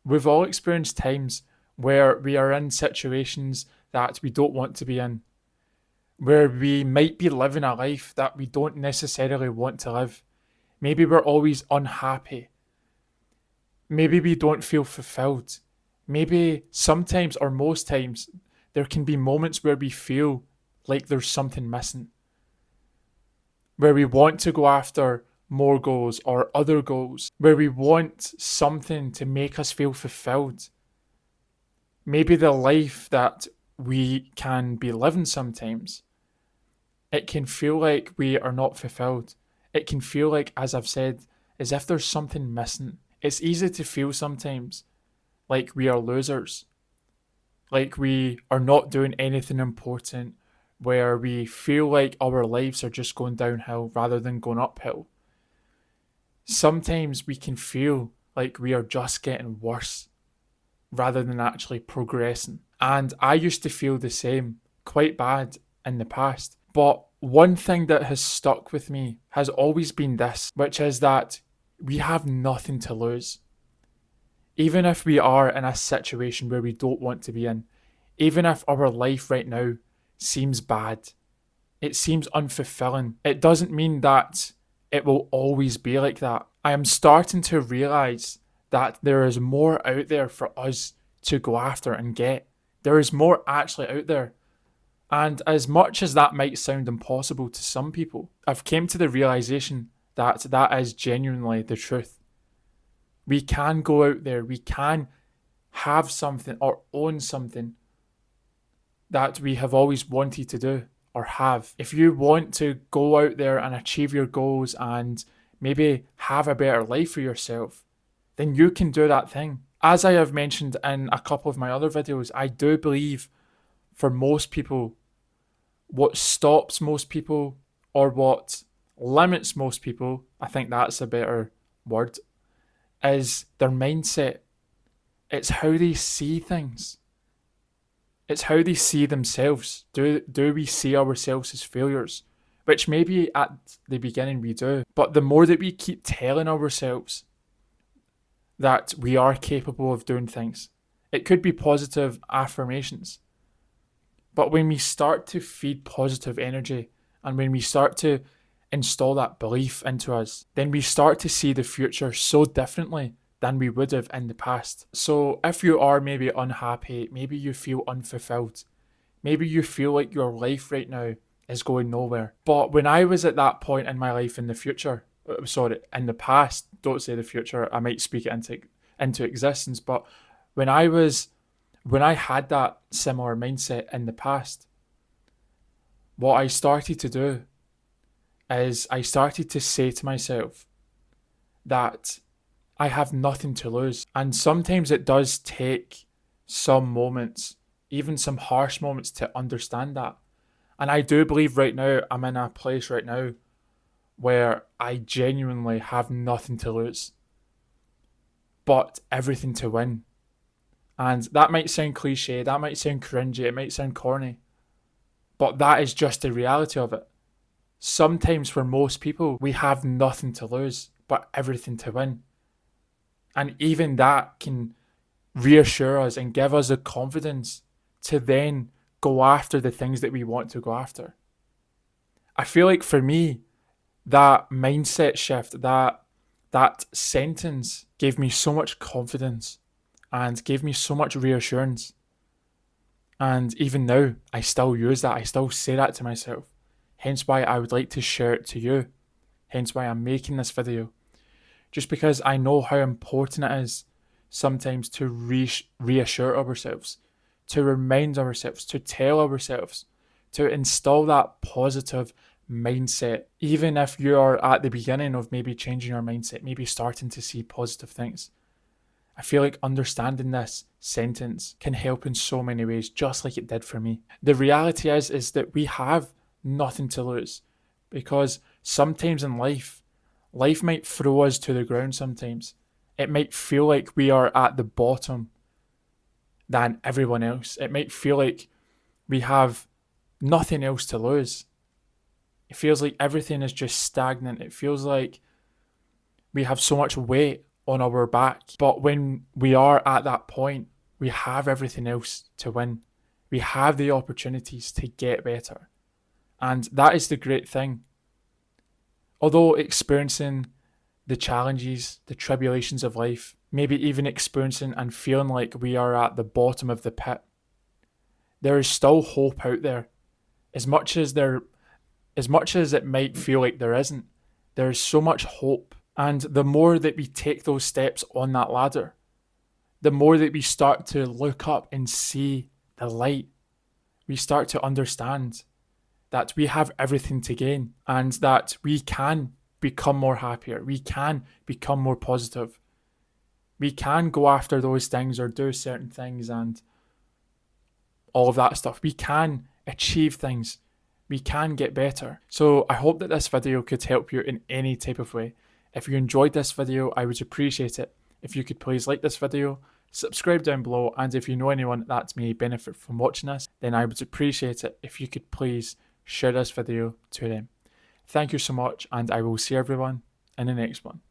We've all experienced times where we are in situations that we don't want to be in, where we might be living a life that we don't necessarily want to live. Maybe we're always unhappy. Maybe we don't feel fulfilled. Maybe sometimes or most times there can be moments where we feel like there's something missing, where we want to go after more goals or other goals, where we want something to make us feel fulfilled. Maybe the life that we can be living sometimes, it can feel like we are not fulfilled. It can feel like, as I've said, as if there's something missing. It's easy to feel sometimes like we are losers, like we are not doing anything important, where we feel like our lives are just going downhill rather than going uphill. Sometimes we can feel like we are just getting worse rather than actually progressing. And I used to feel the same, quite bad in the past. But one thing that has stuck with me has always been this, which is that we have nothing to lose. Even if we are in a situation where we don't want to be in, even if our life right now seems bad, it seems unfulfilling, it doesn't mean that it will always be like that. I am starting to realize that there is more out there for us to go after and get. There is more actually out there. And as much as that might sound impossible to some people, I've came to the realization that that is genuinely the truth. We can go out there, we can have something or own something that we have always wanted to do or have. If you want to go out there and achieve your goals and maybe have a better life for yourself, then you can do that thing. As I have mentioned in a couple of my other videos, I do believe for most people, what stops most people or what limits most people, I think that's a better word, is their mindset. It's how they see things. It's how they see themselves. Do we see ourselves as failures? Which maybe at the beginning we do. But the more that we keep telling ourselves that we are capable of doing things, it could be positive affirmations. But when we start to feed positive energy and when we start to install that belief into us, then we start to see the future so differently than we would have in the past. So if you are maybe unhappy, maybe you feel unfulfilled, maybe you feel like your life right now is going nowhere. But when I was at that point in my life in the future, in the past, don't say the future, I might speak it into existence, but when I had that similar mindset in the past, what I started to do is I started to say to myself that I have nothing to lose. And sometimes it does take some moments, even some harsh moments, to understand that. And I do believe right now, I'm in a place right now where I genuinely have nothing to lose, but everything to win. And that might sound cliche, that might sound cringy, it might sound corny, but that is just the reality of it. Sometimes for most people, we have nothing to lose, but everything to win. And even that can reassure us and give us the confidence to then go after the things that we want to go after. I feel like for me, that mindset shift, that sentence gave me so much confidence and gave me so much reassurance. And even now, I still use that. I still say that to myself. Hence why I would like to share it to you. Hence why I'm making this video. Just because I know how important it is sometimes to reassure ourselves, to remind ourselves, to tell ourselves, to install that positive mindset. Even if you are at the beginning of maybe changing your mindset, maybe starting to see positive things, I feel like understanding this sentence can help in so many ways, just like it did for me. The reality is that we have nothing to lose, because sometimes in life might throw us to the ground sometimes. It might feel like we are at the bottom than everyone else. It might feel like we have nothing else to lose. It feels like everything is just stagnant. It feels like we have so much weight on our back. But when we are at that point, we have everything else to win. We have the opportunities to get better. And that is the great thing. Although experiencing the challenges, the tribulations of life, maybe even experiencing and feeling like we are at the bottom of the pit, there is still hope out there. As much as it might feel like there isn't, there is so much hope. And the more that we take those steps on that ladder, the more that we start to look up and see the light, we start to understand that we have everything to gain and that we can become more happier. We can become more positive. We can go after those things or do certain things and all of that stuff. We can achieve things. We can get better. So I hope that this video could help you in any type of way. If you enjoyed this video, I would appreciate it if you could please like this video, subscribe down below, and if you know anyone that may benefit from watching this, then I would appreciate it if you could please share this video to them. Thank you so much, and I will see everyone in the next one.